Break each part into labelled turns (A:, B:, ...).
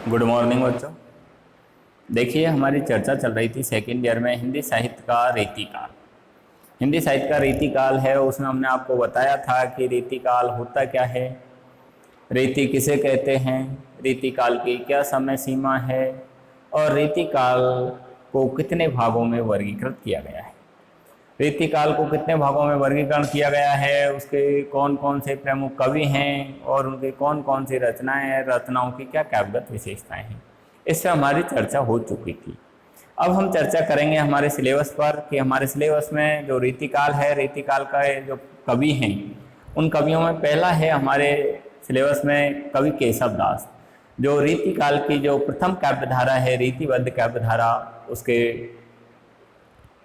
A: Good morning बच्चों। देखिए, हमारी चर्चा चल रही थी सेकेंड ईयर में हिंदी साहित्य का रीतिकाल। हिंदी साहित्य का रीतिकाल है, उसमें हमने आपको बताया था कि रीतिकाल होता क्या है, रीति किसे कहते हैं, रीतिकाल की क्या समय सीमा है और रीतिकाल को कितने भागों में वर्गीकृत किया गया है। रीतिकाल को कितने भागों में वर्गीकरण किया गया है, उसके कौन कौन से प्रमुख कवि हैं और उनके कौन कौन सी रचनाएं हैं, रचनाओं की क्या काव्यगत विशेषताएं हैं, इस पर हमारी चर्चा हो चुकी थी। अब हम चर्चा करेंगे हमारे सिलेबस पर कि हमारे सिलेबस में जो रीतिकाल है, रीतिकाल का जो कवि हैं, उन कवियों में पहला है हमारे सिलेबस में कवि केशव दास। जो रीतिकाल की जो प्रथम काव्यधारा है, रीतिबद्ध काव्यधारा, उसके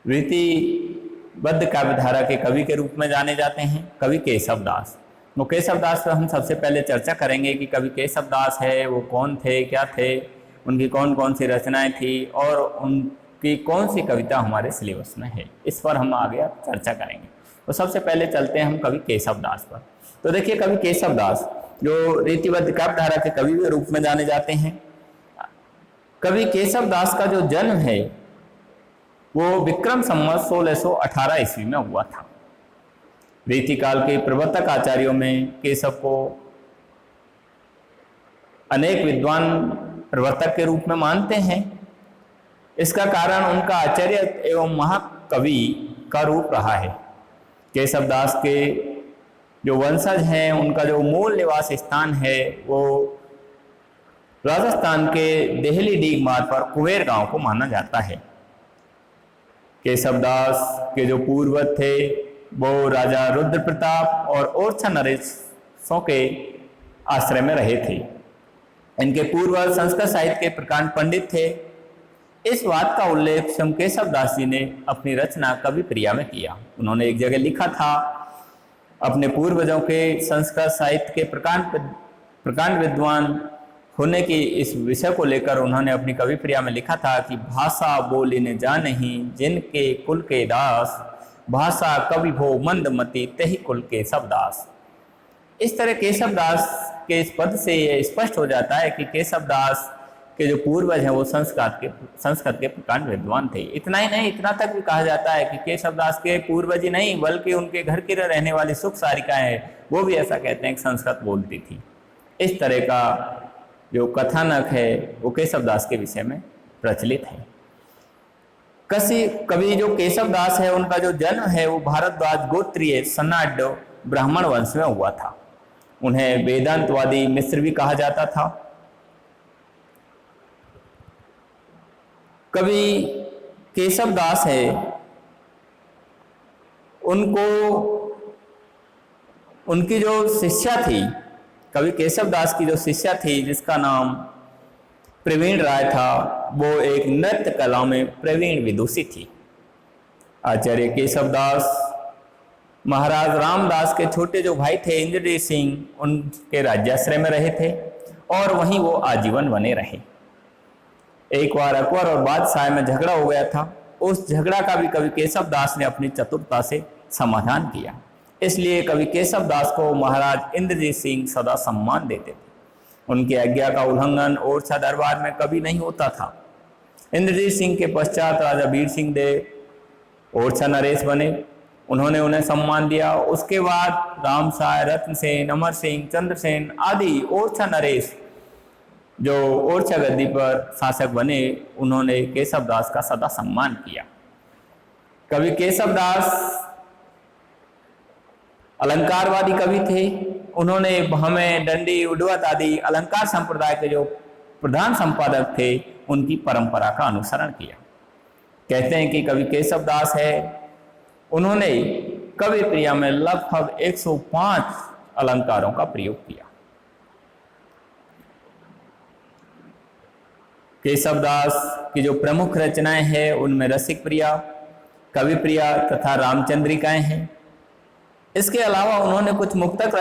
A: रीतिबद्ध काव्यधारा के कवि के रूप में जाने जाते हैं कवि केशव दास। वो केशव दास पर हम सबसे पहले चर्चा करेंगे कि कवि केशव दास है वो कौन थे, क्या थे, उनकी कौन कौन सी रचनाएं थी और उनकी कौन सी कविता हमारे सिलेबस में है, इस पर हम आगे चर्चा करेंगे। तो सबसे पहले चलते हैं हम कवि केशव दास पर। तो देखिए, कवि केशव दास जो रीतिबद्ध काव्यधारा के कवि के रूप में जाने जाते हैं। कवि केशव दास का जो जन्म है वो विक्रम संवत 1618 ईस्वी में हुआ था। रीतिकाल के प्रवर्तक आचार्यों में केशव को अनेक विद्वान प्रवर्तक के रूप में मानते हैं। इसका कारण उनका आचार्य एवं महाकवि का रूप रहा है। केशव दास के जो वंशज हैं, उनका जो मूल निवास स्थान है वो राजस्थान के देहली डीग मार्ग पर कुबेर गांव को माना जाता है। केशव दास के जो पूर्वज थे वो राजा रुद्र प्रताप और ओरछा नरेशों के आश्रय में रहे थे। इनके पूर्वज संस्कृत साहित्य के प्रकांड पंडित थे। इस बात का उल्लेख स्वयं केशव दास जी ने अपनी रचना कवि प्रिया में किया। उन्होंने एक जगह लिखा था, अपने पूर्वजों के संस्कृत साहित्य के प्रकांड विद्वान होने की इस विषय को लेकर उन्होंने अपनी कवि प्रिया में लिखा था कि भाषा बोली ने जानहि जिनके कुल के दास, भाषा कवि भो मंदमति तहि कुल के सब दास। इस तरह केशव दास के इस पद से यह स्पष्ट हो जाता है कि केशव दास के जो पूर्वज हैं वो संस्कृत के प्रकांड विद्वान थे। इतना ही नहीं, इतना तक भी कहा जाता है कि केशव दास के पूर्वज ही नहीं बल्कि उनके घर की रहने वाली सुख सारिकाएं वो भी ऐसा कहते हैं कि संस्कृत बोलती थी। इस तरह का जो कथानक है वो केशव दास के विषय में प्रचलित है। कवि जो केशव दास है उनका जो जन्म है वो भारद्वाज गोत्रीय सन्नाड ब्राह्मण वंश में हुआ था। उन्हें वेदांतवादी मिस्र भी कहा जाता था। कवि केशव दास है, उनकी जो शिष्या थी, कवि केशव दास की जो शिष्या थी जिसका नाम प्रवीण राय था, वो एक नृत्य कला में प्रवीण विदुषी थी। आचार्य केशव दास महाराज रामदास के छोटे जो भाई थे इंद्रजीत सिंह, उनके राज्याश्रय में रहे थे और वहीं वो आजीवन बने रहे। एक बार अकबर और बादशाह में झगड़ा हो गया था। उस झगड़ा का भी कवि केशव दास ने अपनी चतुरता से समाधान किया। इसलिए कवि केशव दास को महाराज इंद्रजीत सिंह सदा सम्मान देते थे। उनकी आज्ञा का उल्लंघन ओरछा दरबार में कभी नहीं होता था। इंद्रजीत सिंह के पश्चात राजा वीर सिंह देव ओरछा नरेश बने। उन्होंने उन्हें सम्मान दिया। उसके बाद रामसाय, रत्नसेन, अमर सिंह, चंद्रसेन आदि ओरछा नरेश जो ओरछा गद्दी पर शासक बने, उन्होंने केशव दास का सदा सम्मान किया। कवि केशव दास अलंकारवादी कवि थे। उन्होंने हमें दंडी, उड्डवत आदि अलंकार संप्रदाय के जो प्रधान संपादक थे उनकी परंपरा का अनुसरण किया। कहते हैं कि कवि केशव दास है, उन्होंने कवि प्रिया में लगभग 105 अलंकारों का प्रयोग किया। केशव दास की जो प्रमुख रचनाएं हैं उनमें रसिक प्रिया, कवि प्रिया तथा रामचंद्रिकाएं हैं। इसके अलावा उन्होंने कुछ मुक्तक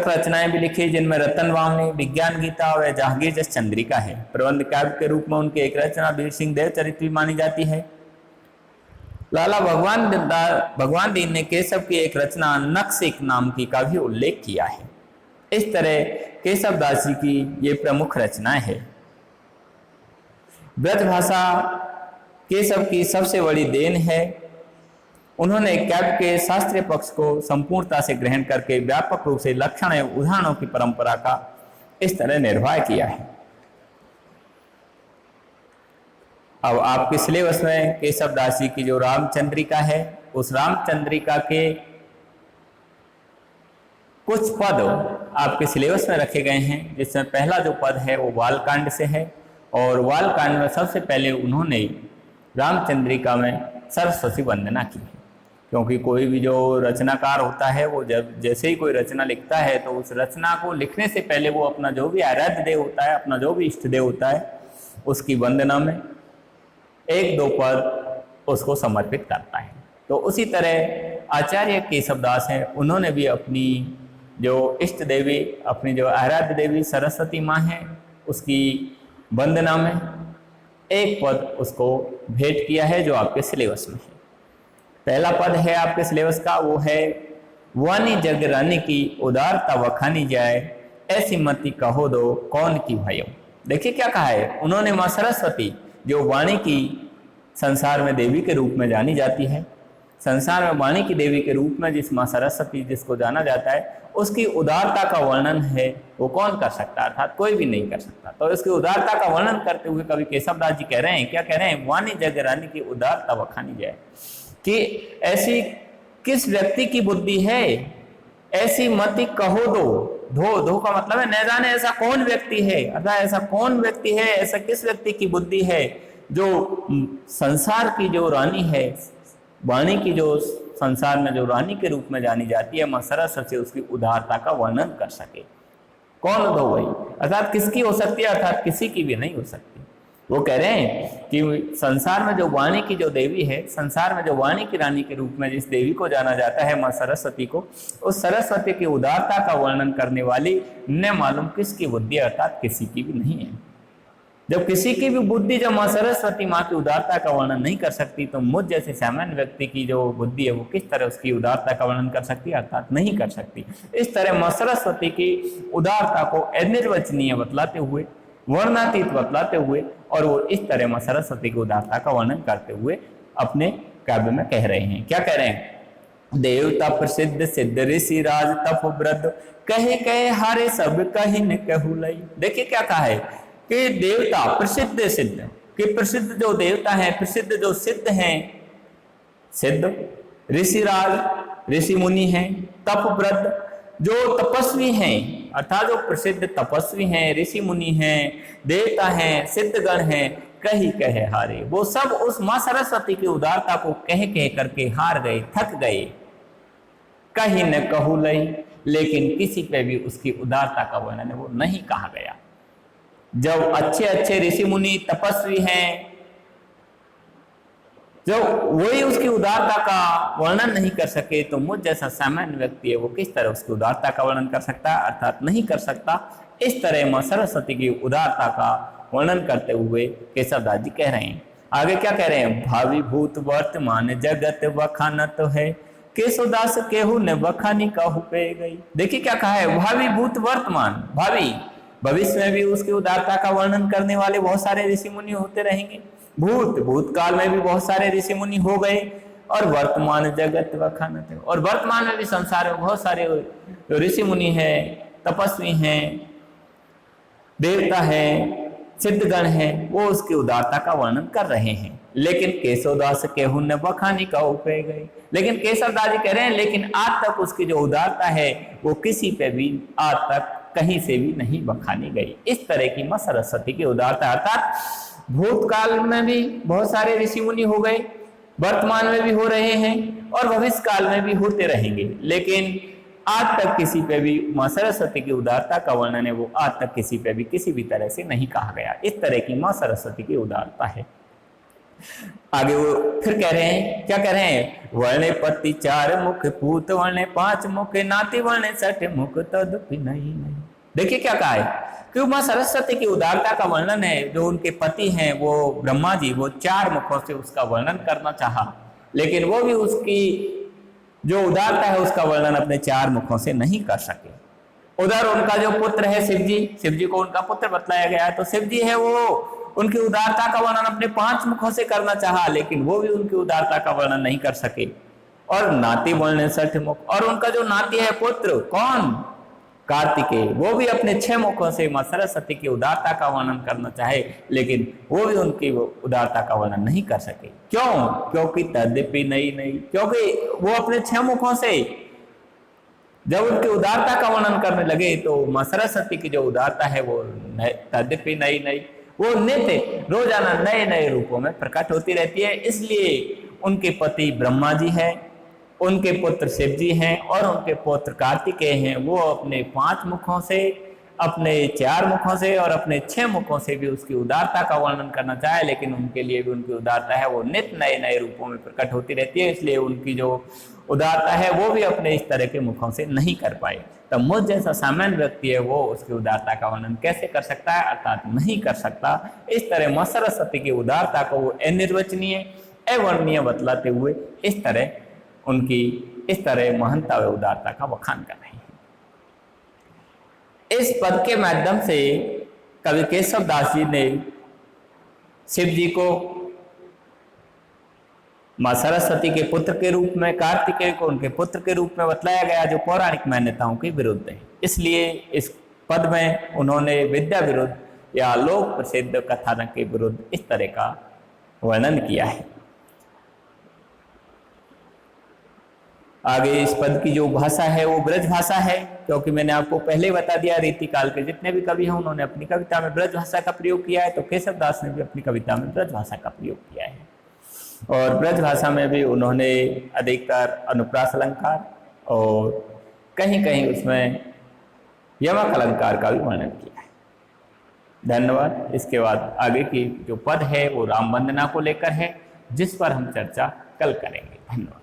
A: रचनाएं भी लिखी जिनमें रतन वामनी, विज्ञान गीता व जहांगीर जस चंद्रिका है। प्रबंध काव्य के रूप में उनकी एक रचना वीर सिंह देव चरित भी मानी जाती है। लाला भगवान दीन ने केशव की एक रचना नक्सिक नाम की का भी उल्लेख किया है। इस तरह केशवदास जी की ये प्रमुख रचनाएं है। ब्रजभाषा केशव की सबसे बड़ी देन है। उन्होंने काव्य के शास्त्रीय पक्ष को संपूर्णता से ग्रहण करके व्यापक रूप से लक्षण एवं उदाहरणों की परंपरा का इस तरह निर्वाह किया है। अब आपके सिलेबस में केशवदास जी की जो रामचंद्रिका है, उस रामचंद्रिका के कुछ पद आपके सिलेबस में रखे गए हैं, जिसमें पहला जो पद है वो बालकांड से है। और बालकांड में सबसे पहले उन्होंने रामचंद्रिका में सरस्वती वंदना की है, क्योंकि कोई भी जो रचनाकार होता है वो जब जैसे ही कोई रचना लिखता है तो उस रचना को लिखने से पहले वो अपना जो भी आराध्य देव होता है, अपना जो भी इष्ट देव होता है, उसकी वंदना में एक दो पद उसको समर्पित करता है। तो उसी तरह आचार्य केशवदास हैं, उन्होंने भी अपनी जो इष्ट देवी, अपनी जो आराध्य देवी सरस्वती माँ हैं, उसकी वंदना में एक पद उसको भेंट किया है, जो आपके सिलेबस में है। पहला पद है आपके सिलेबस का, वो है वाणी जग रानी की उदारता वखानी जाए, ऐसी मति कहो दो कौन की भयो। देखिए क्या कहा है उन्होंने, माँ सरस्वती जो वाणी की संसार में देवी के रूप में जानी जाती है, संसार में वाणी की देवी के रूप में जिस माँ सरस्वती जिसको जाना जाता है, उसकी उदारता का वर्णन है वो कौन कर सकता है, अर्थात कोई भी नहीं कर सकता। तो इसकी उदारता का वर्णन करते हुए कवि केशवदास जी कह रहे हैं, क्या कह रहे हैं, वाणी जग रानी की उदारता वखानी जाए, कि ऐसी किस व्यक्ति की बुद्धि है, ऐसी मति कहो दो का मतलब है न जाने ऐसा कौन व्यक्ति है, अर्थात ऐसा कौन व्यक्ति है, ऐसा किस व्यक्ति की बुद्धि है जो संसार की जो रानी है, वाणी की जो संसार में जो रानी के रूप में जानी जाती है, माँ सरस्वती उसकी उदारता का वर्णन कर सके। कौन दो वही, अर्थात किसकी हो सकती है, अर्थात किसी की भी नहीं हो सकती। वो कह रहे हैं कि संसार में जो वाणी की जो देवी है, संसार में जो वाणी की रानी के रूप में जिस देवी को जाना जाता है, माँ सरस्वती को, उस सरस्वती की उदारता का वर्णन करने वाली न मालूम किसकी बुद्धि, अर्थात किसी की भी नहीं है। जब किसी की भी बुद्धि जब माँ सरस्वती माँ की उदारता का वर्णन नहीं कर सकती, तो मुझ जैसे सामान्य व्यक्ति की जो बुद्धि है वो किस तरह उसकी उदारता का वर्णन कर सकती है, अर्थात नहीं कर सकती। इस तरह माँ सरस्वती की उदारता को अनिर्वचनीय बतलाते हुए, वर्णातीत बतलाते हुए, और वो इस तरह माँ सरस्वती की उदारता का वर्णन करते हुए अपने काव्य में कह रहे हैं। क्या कह रहे हैं, देवता प्रसिद्ध सिद्ध ऋषि राज तप व्रत, कहे कहे हारे सब कहीं न कहू लई। देखिए क्या कहा है कि देवता प्रसिद्ध सिद्ध, कि प्रसिद्ध जो देवता है, प्रसिद्ध जो सिद्ध हैं, सिद्ध ऋषिराज ऋषि मुनि हैं, तप व्रत जो तपस्वी हैं, अर्थात जो प्रसिद्ध तपस्वी हैं, ऋषि मुनि हैं, देवता हैं, सिद्धगण हैं, कही कहे हारे, वो सब उस माँ सरस्वती की उदारता को कह कह करके हार गए, थक गए। कहीं न कहू लई, लेकिन किसी पे भी उसकी उदारता का वर्णन वो नहीं कहा गया। जब अच्छे अच्छे ऋषि मुनि तपस्वी हैं, जब वही उसकी उदारता का वर्णन नहीं कर सके, तो मुझ जैसा सामान्य व्यक्ति है वो किस तरह उसकी उदारता का वर्णन कर सकता है, अर्थात नहीं कर सकता। इस तरह माँ सरस्वती की उदारता का वर्णन करते हुए केशवदास जी कह रहे हैं। आगे क्या कह रहे हैं, भावी भूत वर्तमान जगत बखानत है, केशवदास केहू ने बखानी कहू पे गई। देखिए क्या कहा है, भावी भूत वर्तमान, भावी भविष्य में भी उसकी उदारता का वर्णन करने वाले बहुत सारे ऋषि मुनि होते रहेंगे, भूतकाल में भी बहुत सारे ऋषि मुनि हो गए, और वर्तमान जगत बखानत है, और वर्तमान में भी संसार में बहुत सारे ऋषि मुनि हैं, तपस्वी हैं, देवता हैं, सिद्धगण हैं, वो उसकी उदारता का वर्णन कर रहे हैं। लेकिन केशवदास केहू ने बखानी कहू पे गई, लेकिन केशवदास जी कह रहे हैं लेकिन आज तक उसकी जो उदारता है वो किसी पे भी आज तक कहीं से भी नहीं बखानी गई। इस तरह की माँ सरस्वती की उदारता, अर्थात भूतकाल में भी बहुत सारे ऋषि मुनि हो गए, वर्तमान में भी हो रहे हैं, और भविष्य काल में भी होते रहेंगे, लेकिन आज तक किसी पे भी माँ सरस्वती की उदारता का वर्णन है वो आज तक किसी पे भी किसी भी तरह से नहीं कहा गया। इस तरह की माँ सरस्वती की उदारता है। आगे वो फिर कह रहे हैं, क्या कह रहे हैं, वर्णे पति चार मुख, पूत वर्णे पांच मुख, नाती वर्णे छठ मुख, तदपि नहीं। देखिए क्या कहा है कि माँ सरस्वती की उदारता का वर्णन है, जो उनके पति हैं वो ब्रह्मा जी, वो चार मुखों से उसका वर्णन करना चाहा, लेकिन वो भी उसकी जो उदारता है उसका वर्णन अपने चार मुखों से नहीं कर सके। उधर उनका जो पुत्र है शिव जी को उनका पुत्र बतलाया गया है। तो शिव जी है वो उनकी उदारता का वर्णन अपने 5 मुखों से करना चाहा, लेकिन वो भी उनकी उदारता का वर्णन नहीं कर सके। और नाती बोलने 60 मुख, और उनका जो नाती है पुत्र कौन, कार्तिकेय, वो भी अपने 6 मुखों से मां सरस्वती की उदारता का वर्णन करना चाहे, लेकिन वो भी उनकी उदारता का वर्णन नहीं कर सके। क्यों? क्योंकि तद्यपि नहीं, क्योंकि वो अपने 6 मुखों से जब उनकी उदारता का वर्णन करने लगे तो मां सरस्वती की जो उदारता है वो तद्यपि नहीं, वो नित्य रोजाना नए नए रूपों में प्रकट होती रहती है। इसलिए उनके पति ब्रह्मा जी हैं, उनके पुत्र शिव जी हैं और उनके पुत्र कार्तिकेय हैं। वो अपने 5 मुखों से, अपने 4 मुखों से और अपने 6 मुखों से भी उसकी उदारता का वर्णन करना चाहे, लेकिन उनके लिए भी उनकी उदारता है वो नित्य नए नए रूपों में प्रकट होती रहती है। इसलिए उनकी जो उदारता है वो भी अपने इस तरह के मुखों से नहीं कर पाए। तब मुझ जैसा सामान्य व्यक्ति है वो उसकी उदारता का वर्णन कैसे कर सकता है, अर्थात नहीं कर सकता। इस तरह मां सरस्वती की उदारता को वो अनिर्वचनीय, अवर्णनीय बतलाते हुए इस तरह उनकी इस तरह महंता व उदारता का बखान कर रहे हैं। इस पद के माध्यम से कवि केशव दास जी ने शिव जी को मां सरस्वती के पुत्र के रूप में, कार्तिकेय को उनके पुत्र के रूप में बतलाया गया, जो पौराणिक मान्यताओं के विरुद्ध है। इसलिए इस पद में उन्होंने विद्या विरुद्ध या लोक प्रसिद्ध कथानक के विरुद्ध इस तरह का वर्णन किया है। आगे इस पद की जो भाषा है वो ब्रज भाषा है, क्योंकि मैंने आपको पहले बता दिया रीतिकाल के जितने भी कवि हैं उन्होंने अपनी कविता में ब्रज भाषा का प्रयोग किया है। तो केशव दास ने भी अपनी कविता में ब्रज भाषा का प्रयोग किया है, और ब्रज भाषा में भी उन्होंने अधिकतर अनुप्रास अलंकार और कहीं कहीं उसमें यमक अलंकार का भी वर्णन किया है। धन्यवाद। इसके बाद आगे की जो पद है वो राम वंदना को लेकर है, जिस पर हम चर्चा कल करेंगे। धन्यवाद।